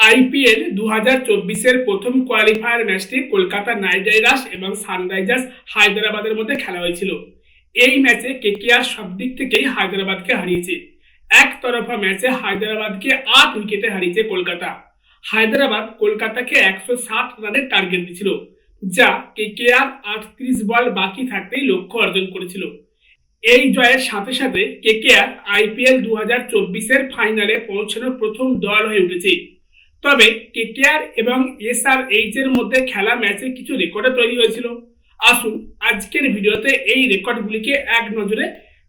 IPL 2024-এর প্রথম qualifier ম্যাচটি Kolkata night Riders এবং সানরাইজার্স হায়দ্রাবাদের মধ্যে খেলা হয়েছিল। এই ম্যাচে কেকেআর সব দিক থেকেই হায়দ্রাবাদকে হারিয়েছে। একতরফা ম্যাচে হায়দ্রাবাদকে 8 উইকেটে হারিয়েছে কলকাতা। হায়দ্রাবাদ কলকাতাকে 107 রানের টার্গেট দিয়েছিল, যা কেকেআর 38 বল বাকি থাকতেই লক্ষ্য অর্জন করেছিল। এই জয়ের সাথে সাথে কেকেআর আইপিএল 2024-এর ফাইনালে পৌঁছানোর প্রথম দল হয়ে উঠেছে। তবে কেকেআর এবং এসআরএইচ এর মধ্যে খেলা ম্যাচে কিছু রেকর্ড তৈরি হয়েছিল। আসুন আজকের ভিডিওতে এই রেকর্ডগুলিকে এক নজরে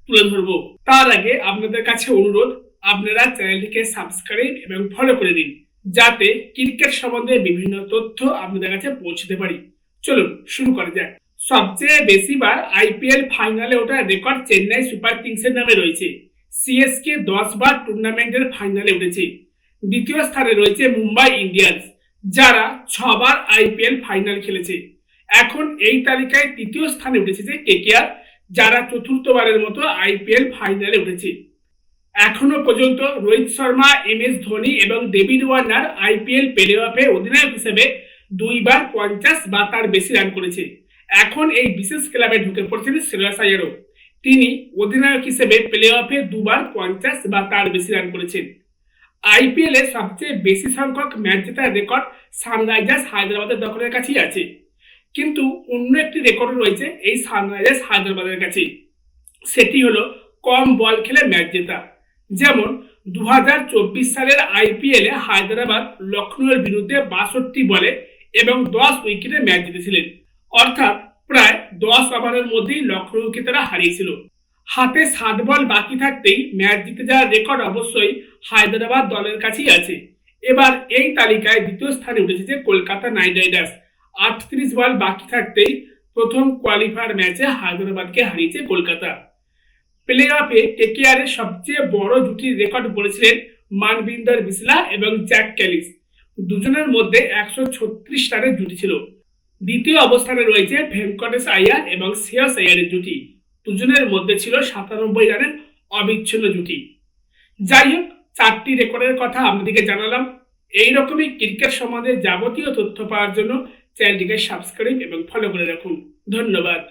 তুলে ধরবো। তার আগে আপনাদের কাছে অনুরোধ, আপনারা চ্যানেলটিকে সাবস্ক্রাইব এবং ফলো করে দিন, যাতে ক্রিকেট সম্বন্ধে বিভিন্ন তথ্য আপনাদের কাছে পৌঁছতে পারি। চলুন শুরু করা যাক। সবচেয়ে বেশিবার আইপিএল ফাইনালে ওঠা রেকর্ড চেন্নাই সুপার কিংসের নামে রয়েছে। সিএসকে 10 বার টুর্নামেন্টের ফাইনালে উঠেছে। দ্বিতীয় স্থানে রয়েছে মুম্বাই ইন্ডিয়ান্স, যারা 6 বার আইপিএল ফাইনাল খেলেছে। এখন এই তালিকায় তৃতীয় স্থানে উঠেছে কেকেআর, যারা চতুর্থবারের মতো আইপিএল ফাইনালে উঠেছে। এখনো পর্যন্ত রোহিত শর্মা, এমএস ধোনি এবং ডেভিড ওয়ার্নার আইপিএল প্লে অফে অধিনায়ক হিসেবে 2 বার 50 বা তার বেশি রান করেছে। এখন এই বিশেষ ক্লাবে ঢুকে পড়ছেন শ্রেয়াস আইয়ারও। তিনি অধিনায়ক হিসেবে প্লে অফে 2 বার 50 বা তার বেশি রান করেছেন। আইপিএল এর সবচেয়ে বেশি সংখ্যক ম্যাচ জেতার রেকর্ড সানরাইজার্স হায়দ্রাবাদের দখলের কাছেই আছে, কিন্তু অন্য একটি রেকর্ড রয়েছে এই সানরাইজার্স হায়দ্রাবাদের কাছে। সেটি হলো কম বল খেলে ম্যাচ জেতা। যেমন 2024 সালের আইপিএল এ হায়দ্রাবাদ লখনৌয়ের বিরুদ্ধে 62 বলে এবং 10 উইকেটে ম্যাচ জিতেছিলেন। অর্থাৎ প্রায় 10 ওভারের মধ্যেই লখনৌকে তারা হারিয়েছিল। হাতে 7 বল বাকি থাকতেই ম্যাচ জিতে যাওয়ার রেকর্ড অবশ্যই হায়দ্রাবাদ দলের কাছেই আছে। এবার এই তালিকায় দ্বিতীয় স্থানে উঠেছে কলকাতা নাইট রাইডার্স। 38 বল বাকি থাকতেই প্রথম কোয়ালিফায়ার ম্যাচে হায়দ্রাবাদকে হারিয়েছে কলকাতা। প্লে অফে কেকেআর এর সবচেয়ে বড় জুটির রেকর্ড বলেছিলেন মানবিন্দর বিসলা এবং জ্যাক ক্যালিস। দুজনের মধ্যে 136 রানের জুটি ছিল। দ্বিতীয় অবস্থানে রয়েছে ভেঙ্কটেশ আইয়ার এবং শ্রেয়াস আইয়ারের জুটি। দুজনের মধ্যে ছিল 97 রানের অবিচ্ছিন্ন জুটি। যাই হোক, 4টি রেকর্ডের কথা আপনাদেরকে জানালাম। এইরকমই ক্রিকেট সম্বন্ধে যাবতীয় তথ্য পাওয়ার জন্য চ্যানেলটিকে সাবস্ক্রাইব এবং ফলো করে রাখুন। ধন্যবাদ।